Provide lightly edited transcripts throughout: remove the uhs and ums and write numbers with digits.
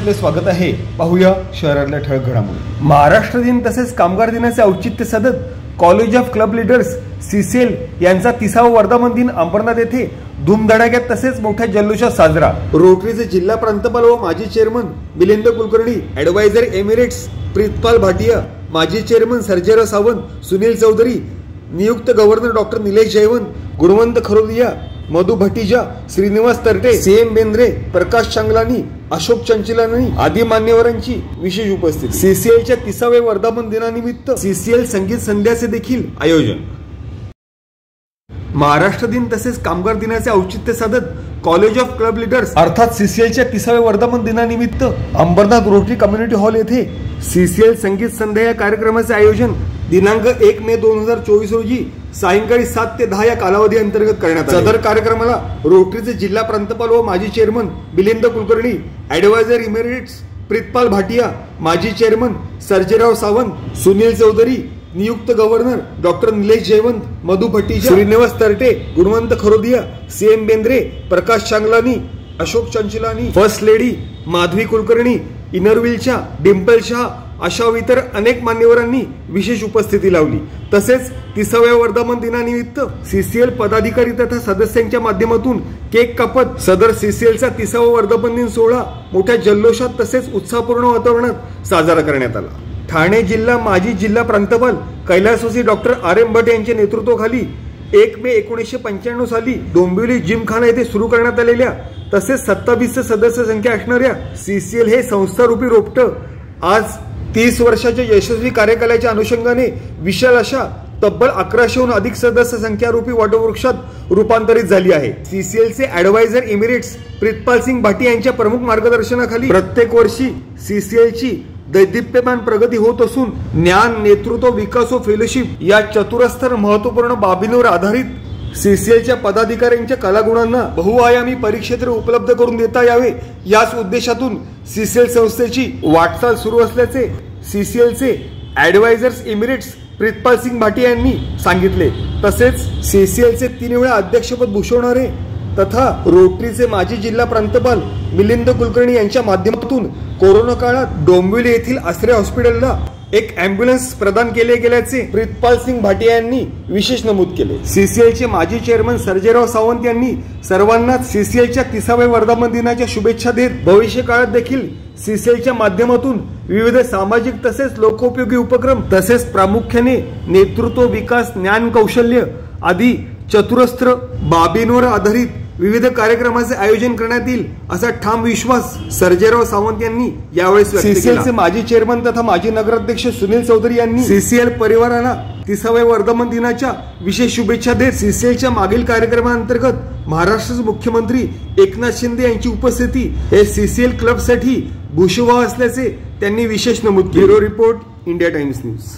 आपले स्वागत आहे। पाहूया शहरातल्या ठळक घडामोडी। महाराष्ट्र दिन तसेच कामगार दिनाचे औचित्य साधत college of club leaders CCL यांचा 30वा वर्धापन दिन अंबरनाथ येथे धूमधडाक्यात तसेच मोठ्या जल्लोषात साजरा। रोटरीचे जिल्हा प्रांतपाल व माजी chairman Milind Kulkarni, adviser emeritus Pritpal Bhatia, माजी चेअरमन सर्जेराव सावंत, सुनील चौधरी, नियुक्त governor doctor Nilesh Jaywant, Gunwant Kharodia, Madhu Bhatija, Shrinivas Tarte, C M Bendre, Prakash Changlani, Ashok Chanchlani आदी मान्यवरांची विशेष उपस्थिती। सीसीएलच्या 30व्या वर्धापन दिनानिमित्त सीसीएल संगीत संध्याचे देखील आयोजन। महाराष्ट्र दिन तसेच कामगार दिनाचे औचित्य साधत कॉलेज ऑफ क्लब लीडर्स अर्थात सीसीएलच्या 30व्या वर्धापन दिनानिमित्त अंबरनाथ रोटरी कम्युनिटी हॉल येथे सीसीएल संगीत संध्या या कार्यक्रमाचे आयोजन दिनांक 1 मे 2024 रोजी सायंकाळी 7 ते 10 या कालावधी अंतर्गत करण्यात आले। सदर कार्यक्रमाला रोटरीचे जिल्हा प्रांतपाल व माजी चेअरमन मिलिंद कुलकर्णी, ॲडवायझर इमेरिट्स प्रीतपाल भाटिया, माजी चेअरमन सर्जेराव सावंत, सुनील चौधरी, नियुक्त गव्हर्नर डॉक्टर निलेश जयवंत, मधु भटीजा, श्रीनिवास तरटे, गुणवंत Kharodia, CM Bendre, Prakash Changlani, Ashok Chanchlani, first lady Madhavi Kulkarni, इनरविलच्या Dimple Shah अशा इतर अनेक मान्यवरांनी विशेष उपस्थिती लावली। तसेच 30व्या वर्धापन दिनानिमित्त सीसीएल पदाधिकारी तथा सदस्यांच्या माध्यमातून केक कापत सदर सीसीएलचा 30वा वर्धापन दिन सोहळा मोठ्या जल्लोषात तसेच उत्साहपूर्ण वातावरणात साजरा करण्यात आला। ठाणे जिल्हा माजी जिल्हा प्रांतपाल कैलासवासी डॉक्टर RM भट यांच्या नेतृत्वाखाली 1 मे 1995 साली डोंबिवली जिमखाना येथे सुरू करण्यात आलेल्या तसेच 27 सदस्य संख्या असणाऱ्या सीसीएल हे संस्थारूपी रोपटं आज 30 वर्षाच्या यशस्वी कार्यकालाच्या अनुषंगाने विशाल अशा तब्बल 1100हून अधिक सदस्य संख्यारूपी वटवृक्षात रूपांतरित झाली आहे। सीसीएलचे ॲडवायझर इमिरेट्स प्रीतपाल सिंग भाटिया यांच्या प्रमुख मार्गदर्शनाखाली प्रत्येक वर्षी सीसीएलची दैदिप्यमान प्रगती होत असून ज्ञान, नेतृत्व, विकास व फेलोशिप या चतुरस्तर महत्वपूर्ण बाबींवर आधारित सीसीएलच्या पदाधिकाऱ्यांच्या कलागुणांना बहुआयामी परिक्षेत्र उपलब्ध करून देता यावे याच उद्देशातून सीसीएल संस्थेची वाटचाल सुरू असल्याचे सीसीएलचे ॲडवायझर्स इमिरेट्स प्रीतपाल सिंग भाटिया यांनी सांगितले। तसेच सीसीएलचे 3 वेळा अध्यक्षपद भूषवणारे तथा रोटरीचे माजी जिल्हा प्रांतपाल मिलिंद कुलकर्णी यांच्या माध्यमातून कोरोना काळात डोंबिवली येथील आश्रय हॉस्पिटलला एक ॲम्ब्युलन्स प्रदान केले गेल्याचे प्रीतपाल सिंग भाटिया यांनी विशेष नमूद केले। सीसीएलचे माजी चेअरमन सर्जेराव सावंत यांनी सर्वांना सीसीएलच्या 30व्या वर्धापन दिनाच्या शुभेच्छा देत भविष्य काळात देखील सीसीएलच्या माध्यमातून विविध सामाजिक तसेच लोकोपयोगी उपक्रम तसेच प्रामुख्याने नेतृत्व, विकास, ज्ञान, कौशल्य आदी चतुरस्त्र बाबींवर आधारित विविध कार्यक्रमाचे आयोजन करण्यात येईल असा ठाम विश्वास सर्जेराव सावंत यांनी यावेळी व्यक्त केला। सीसीएलचे माजी चेअरमन तथा माजी नगराध्यक्ष सुनील चौधरी यांनी सीसीएल परिवाराला 30व्या वर्धापन दिनाच्या विशेष शुभेच्छा देत सीसीएलच्या मागील कार्यक्रमांतर्गत महाराष्ट्राचे मुख्यमंत्री एकनाथ शिंदे यांची उपस्थिती हे सीसीएल क्लबसाठी भूषवह असल्याचे त्यांनी विशेष नमूद केले। Bureau report, India times news.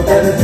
है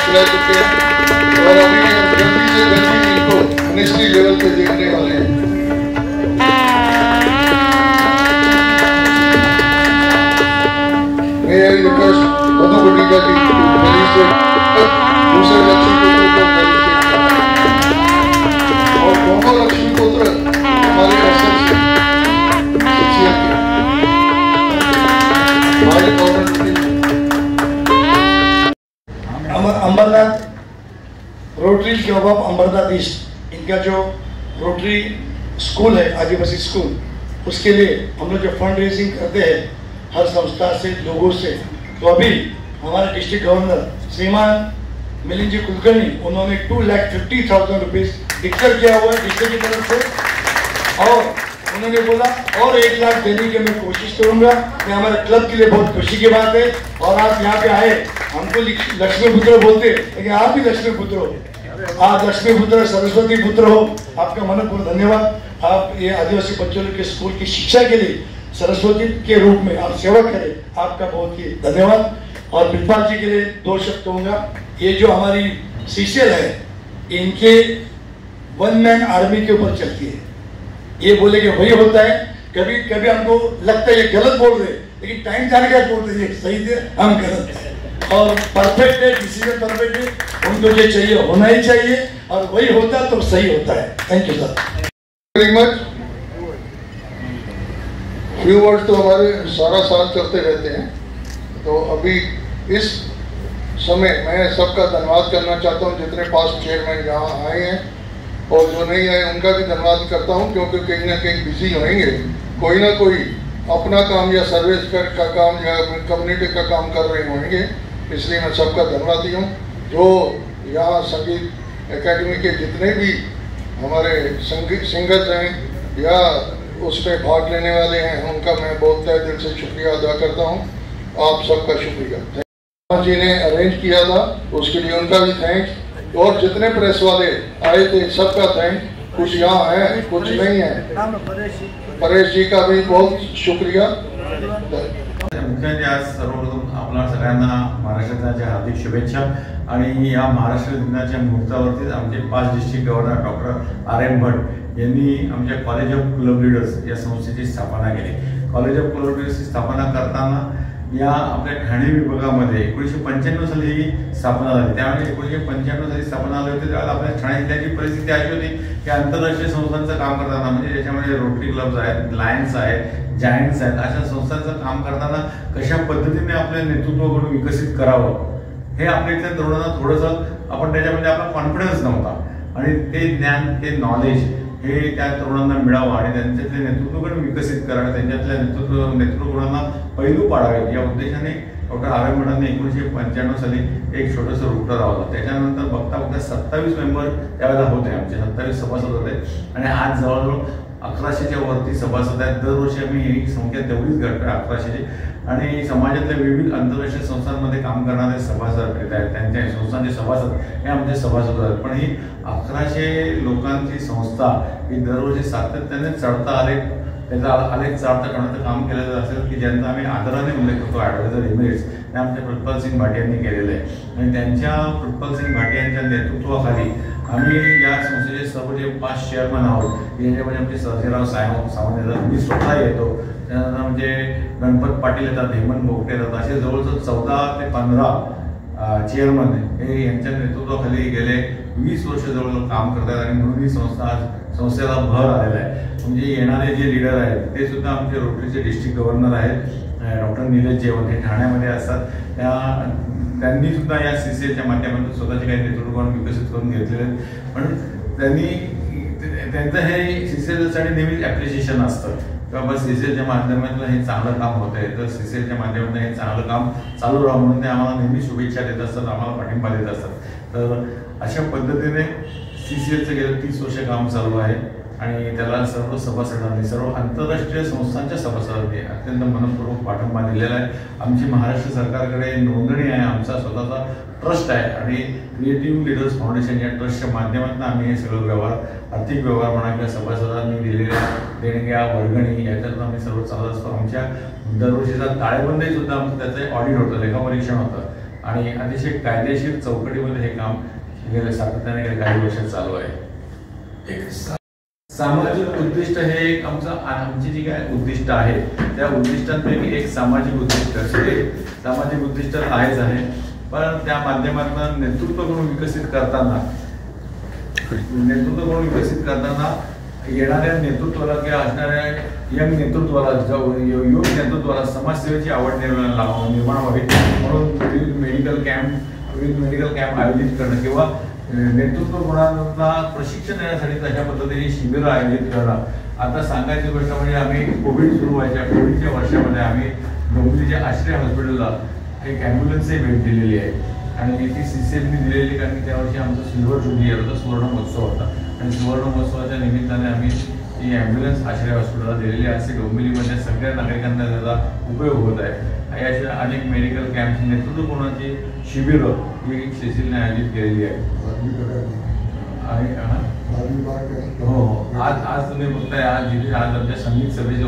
खिला चुके हैं और अभी जल्दी से जल्दी इनको मिनिस्ट्री लेवल पे देखने वाले हैं। मैं यही रिक्वेस्ट मधु गुटिका जी से दूसरे लक्ष्मी पुत्र को और दोनों लक्ष्मी पुत्र हमारे Ambernath Rotary Club of Ambernath East, इनका जो रोटरी स्कूल है आदिवासी स्कूल, उसके लिए हम लोग जो फंड रेजिंग करते हैं हर संस्था से लोगों से, तो अभी हमारे डिस्ट्रिक्ट गवर्नर श्रीमान मिलिंद जी कुलकर्णी उन्होंने 2,50,000 रुपीज डिक्लेयर किया हुआ है डिस्ट्रिक्ट की तरफ से और उन्होंने बोला और 1 लाख देने की मैं कोशिश करूंगा। मैं हमारे क्लब के लिए बहुत खुशी की बात है और आप यहाँ पे आए, हमको लक्ष्मी पुत्र बोलते लेकिन आप भी लक्ष्मी पुत्र हो, आप लक्ष्मी पुत्र सरस्वती पुत्र हो, आपका मनपूर्वक धन्यवाद। आप ये आदिवासी बच्चों के स्कूल की शिक्षा के लिए सरस्वती के रूप में आप सेवा करें, आपका बहुत ही धन्यवाद। और प्रिंसिपाल जी के लिए 2 शब्द कहूँगा। ये जो हमारी सीसीएल है इनके 1 मैन आर्मी के ऊपर चलती है, ये बोले कि वही होता है, कभी कभी हमको लगता है ये गलत बोल रहे लेकिन टाइम जाने के बाद बोलते हैं सही थे हम गलत है और परफेक्ट है, डिसीजन परफेक्ट है, उनको जो चाहिए होना ही चाहिए और वही होता तो सही होता है। Thank you sir very much. Few words तो हमारे सारा साल चलते रहते हैं, तो अभी इस समय मैं सबका धन्यवाद करना चाहता हूँ जितने पास्ट चेयरमैन यहाँ आए हैं और जो नहीं आए उनका भी धन्यवाद करता हूँ, क्योंकि कहीं ना कहीं बिजी होंगे, कोई ना कोई अपना काम या सर्विस का काम या कम्युनिटी का काम कर रहे होंगे, इसलिए मैं सबका धन्यवादी हूँ। जो यहाँ संगीत एकेडमी के जितने भी हमारे संगीत सिंगर्स हैं या उसमें भाग लेने वाले हैं उनका मैं बहुत तहे दिल से शुक्रिया अदा करता हूँ। आप सबका शुक्रिया। जी ने अरेंज किया था उसके लिए उनका भी थैंक्स और जितने प्रेस वाले आए थे सबका थैंक। कुछ यहाँ है कुछ नहीं है, परेश जी का भी बहुत शुक्रिया। मुख्यमंत्री आज सर्वप्रथम आपल्या सगळ्यांना महाराष्ट्र दिनाच्या हार्दिक शुभेच्छा आणि या महाराष्ट्र दिनाच्या मुहूर्तावरतीच आमचे 5 डिस्ट्रिक्ट गव्हर्नर डॉक्टर RM भट यांनी आमच्या कॉलेज ऑफ क्लब लीडर्स या संस्थेची स्थापना केली। कॉलेज ऑफ क्लब लीडर्सची स्थापना करताना या आपल्या ठाणे विभागामध्ये 1995 साली ही स्थापना झाली। त्यामुळे 1995 साली स्थापना झाली होती त्यावेळेला आपल्या ठाणे जिल्ह्याची परिस्थिती अशी होती की आंतरराष्ट्रीय संस्थांचं काम करताना म्हणजे ज्याच्यामध्ये रोटरी क्लब्स आहेत, लायन्स आहेत, जायंट्स आहेत, अशा संस्थांचं काम करताना कशा पद्धतीने आपल्या नेतृत्वाकडून विकसित करावं हे आपल्या इथल्या तरुणांना थोडंसं आपण त्याच्यामध्ये आपला कॉन्फिडन्स नव्हता आणि ते ज्ञान ते नॉलेज हे त्या तरुणांना मिळावं आणि त्यांच्यातले नेतृत्वगुण विकसित करावे, त्यांच्यातल्या नेतृत्वगुणांना पैलू पाडावे या उद्देशाने डॉक्टर RM भटांनी 1995 साली एक छोटंसं रुग्ण लावलं। त्याच्यानंतर बघता बघता 27 मेंबर त्यावेळेला होते, आमचे 27 सभासद होते आणि आज जवळजवळ 1100च्या वरती सभासद आहेत। दरवर्षी आम्ही ही संख्या तेवढीच घडतो 1100ची आणि समाजातल्या विविध आंतरराष्ट्रीय संस्थांमध्ये काम करणारे सभासद आहेत, त्यांच्या संस्थांचे सभासद हे आमचे सभासद आहेत. पण ही 1100 लोकांची संस्था ही दरवर्षी सातत्याने चढता आलेख त्याचा आलेख चढता करण्याचं काम केलं जात असेल की ज्यांचा आम्ही आदराने उल्लेख करतो ॲडवायझर एमिरेट्स हे आमच्या प्रितपाल सिंग भाटी यांनी केलेलं आहे. आणि त्यांच्या प्रितपाल सिंग भाटी यांच्या नेतृत्वाखाली आम्ही या संस्थेचे सर्व जे 5 चेअरमन आहोत याच्यामध्ये आमचे सर्जेराव सावंत येतात, मी स्वतः येतो, त्यानंतर म्हणजे गणपत पाटील येतात, हेमंत बोगटे येतात, असे जवळजवळ 14 ते 15 चेअरमन हे यांच्या नेतृत्वाखाली गेले 20 वर्ष जवळ काम करतात. आणि म्हणून ही संस्थेला भर आलेला आहे. म्हणजे येणारे जे लीडर आहेत ते सुद्धा आमचे रोटरीचे डिस्ट्रिक्ट गव्हर्नर आहेत, डॉक्टर निलेश जेवण हे ठाण्यामध्ये असतात. त्यांनी सुद्धा या CCLच्या माध्यमातून स्वतःचे काही नेतृत्व विकसित करून घेतलेले आहेत. पण त्यांचं हे CCLसाठी नेहमीच ॲप्रिशिएशन असतं किंवा बस CCLच्या माध्यमातून हे चांगलं काम होत आहे, तर CCLच्या माध्यमातून हे चांगलं काम चालू राहावं म्हणून ते आम्हाला नेहमी शुभेच्छा देत असतात, आम्हाला पाठिंबा देत असतात. तर अशा पद्धतीने CCLचं गेलं 30 वर्ष काम चालू आहे आणि त्याला सर्व सभासदांनी, सर्व आंतरराष्ट्रीय संस्थांच्या सभासदांनी अत्यंत मनपूर्वक पाठिंबा दिलेला आहे. आमची महाराष्ट्र सरकारकडे नोंदणी आहे, आमचा स्वतःचा ट्रस्ट आहे आणि क्रिएटिव्ह लीडर्स फाउंडेशन या ट्रस्टच्या माध्यमातून आम्ही हे सगळं व्यवहार, आर्थिक व्यवहार म्हणा किंवा सभासदांनी दिलेल्या देणग्या, वर्गणी याच्यातून आम्ही सर्व चालत असतो. आमच्या दरवर्षीचा ताळेबंदही सुद्धा आमचं त्याचं ऑडिट होतं, लेखापरीक्षण होतं आणि अतिशय कायदेशीर चौकटीमध्ये हे काम गेल्या सातत्याने गेल्या काही वर्षात चालू आहे. सामाजिक उद्दिष्ट हे एक आमची जी काय उद्दिष्ट आहे त्या उद्दिष्टांपैकी एक सामाजिक उद्दिष्ट सामाजिक उद्दिष्ट आहेच आहे. पण त्या माध्यमातून नेतृत्व गुण विकसित करताना येणाऱ्या नेतृत्वाला किंवा असणाऱ्या यंग नेतृत्वाला, युवक नेतृत्वाला समाजसेवेची आवड निर्माण व्हावी म्हणून विविध मेडिकल कॅम्प आयोजित करणं किंवा नेतृत्व गुणांना प्रशिक्षण देण्यासाठी तशा पद्धतीने शिबिरं आयोजित करणं. आता सांगायची गोष्ट म्हणजे आम्ही कोविड सुरू व्हायच्या कोविडच्या वर्षामध्ये आम्ही डोंबिवलीच्या आश्रय हॉस्पिटलला एक ॲम्ब्युलन्सही भेट दिलेली आहे आणि ती CCLनी दिलेली, कारण की त्यावर्षी आमचा सिल्वर जुबली होता, सुवर्ण महोत्सव होता आणि सुवर्ण महोत्सवाच्या निमित्ताने आम्ही ती ॲम्ब्युलन्स आश्रय हॉस्पिटलला दिलेली आहे. असे डोंबिवलीमध्ये सगळ्या नागरिकांना त्याचा उपयोग होत आहे. याशिवाय अनेक मेडिकल कॅम्प, नेतृत्व गुणांची शिबिरं ही CCLने आयोजित केलेली आहे. हो, आज तुम्ही बघताय आज आमच्या संगीत सभेचं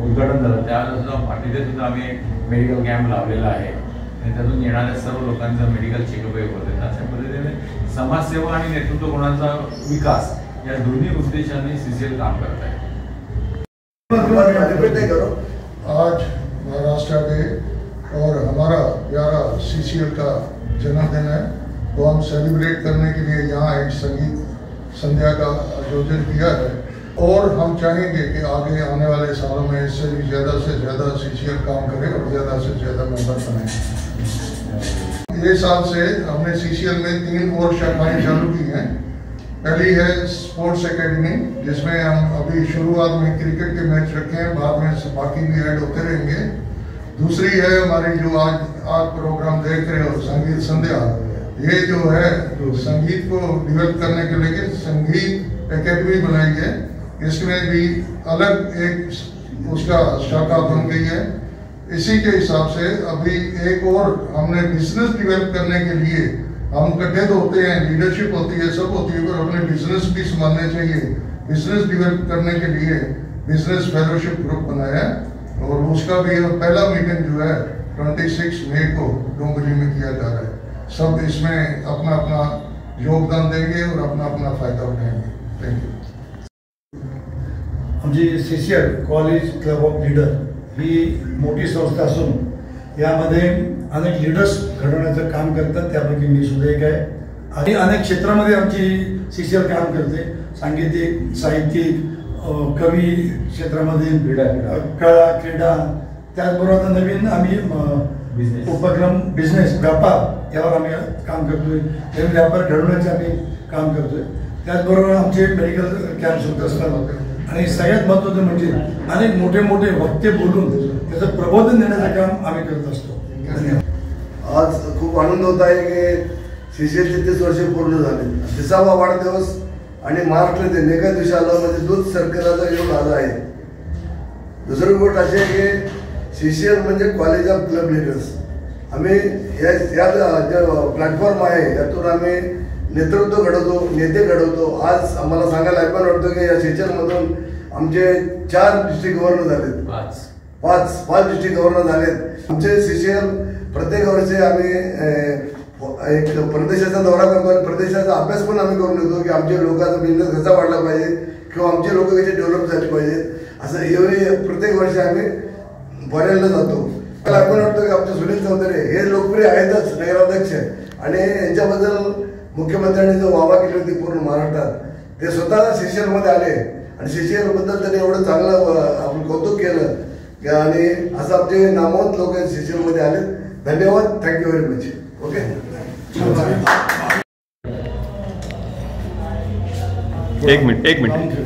उद्घाटन झालं त्यावेळेला तिथे सुद्धा आम्ही मेडिकल कॅम्प लावलेला आहे आणि त्यातून येणाऱ्या सर्व लोकांचा मेडिकल चेकअप होत आहे. अशा पद्धतीने समाजसेवा आणि नेतृत्व गुणांचा विकास या दोन्ही उद्देशाने CCL काम करत आहे. आज महाराष्ट्र डे और हमारा प्यारा CCL का जन्मदिन है, तो हम सेलिब्रेट करने के लिए यहाँ एक संगीत संध्या का आयोजन किया है और हम चाहेंगे कि आगे आने वाले सालों में इससे भी ज़्यादा से ज़्यादा CCL काम करे और ज़्यादा से ज़्यादा मेंबर बनाए. ये साल से हमने CCL में 3 और शाखाएं चालू की हैं. पहली है स्पोर्ट्स एकेडमी, जिसमें हम अभी शुरुआत में क्रिकेट के मैच रखे हैं, बाद में बाकी भी ऐड होते रहेंगे. दूसरी है हमारी जो आज प्रोग्राम देख रहे हो संगीत संध्या, ये जो है संगीत को डेवलप करने के लिए संगीत एकेडमी बनाई है. इसमें भी अलग एक उसका शाखा बन गई है. इसी के हिसाब से अभी एक और हमने बिजनेस डेवलप करने के लिए, हम इकट्ठे तो होते हैं, लीडरशिप होती है, सब होती है, पर अपने बिजनेस भी संभालने चाहिए. बिजनेस डेवलप करने के लिए बिजनेस फेलोशिप ग्रुप बनाया है और उसका भी पहला मीटिंग जो है 26 मई को डोंबिवली में किया जा रहा है. सब इसमें अपना अपना योगदान देंगे और अपना अपना फायदा उठाएंगे. Thank you. आमची CCL college club of leader ही मोठी संस्था असून यामध्ये अनेक लीडर्स घडवण्याचं काम करतात, त्यापैकी मी सुद्धा एक आहे. आणि अनेक क्षेत्रामध्ये आमची CCL काम करते. सांगीतिक, साहित्यिक, कवी क्षेत्रामध्ये, कला, क्रीडा, त्याचबरोबर नवीन आम्ही उपक्रम, बिझनेस, व्यापार यावर आम्ही काम करतोय. नवीन व्यापार घडवण्याचे आम्ही काम करतोय. त्याचबरोबर आमचे मेडिकल कॅम्प होत असतात आणि सगळ्यात महत्त्वाचं म्हणजे अनेक मोठे मोठे वक्ते बोलून त्याचं प्रबोधन देण्याचं काम आम्ही करत असतो. धन्यवाद. आज खूप आनंद होत आहे की CCL 33 वर्ष पूर्ण झाले, 30वा वाढदिवस आणि महाराष्ट्रातील एका दिवशी आला म्हणजे दूध सरकारचा योग आला आहे. दुसरी गोष्ट अशी आहे की CCL म्हणजे कॉलेज ऑफ क्लब लीडर्स. आम्ही या जो प्लॅटफॉर्म आहे यातून आम्ही नेतृत्व घडवतो, नेते घडवतो. आज आम्हाला सांगायला अभिमान वाटतो की या CCL मधून आमचे 4 डिस्ट्रिक्ट गव्हर्नर झालेत, 5 डिस्ट्रिक्ट गव्हर्नर झालेत. आमचे CCL प्रत्येक वर्षी आम्ही एक प्रदेशाचा दौरा करतो आणि प्रदेशाचा अभ्यास पण आम्ही करून येतो की आमच्या लोकांचा बिझनेस कसा वाढला पाहिजे किंवा आमचे लोक कसे डेव्हलप झाले पाहिजेत. असं एवढे प्रत्येक वर्षी आम्ही फॉरेनला जातो. मला आपण वाटतं की आमचे सुनील चौधरी हे लोकप्रिय आहेतच नगराध्यक्ष आणि यांच्याबद्दल मुख्यमंत्र्यांनी जो वावा केली होती पूर्ण महाराष्ट्रात, ते स्वतः CCL मध्ये आले आणि CCL बद्दल त्यांनी एवढं चांगलं आपण कौतुक केलं आणि असं आमचे नामवंत लोक CCL मध्ये आले. धन्यवाद. Thank you very much. ओके. एक मिनिट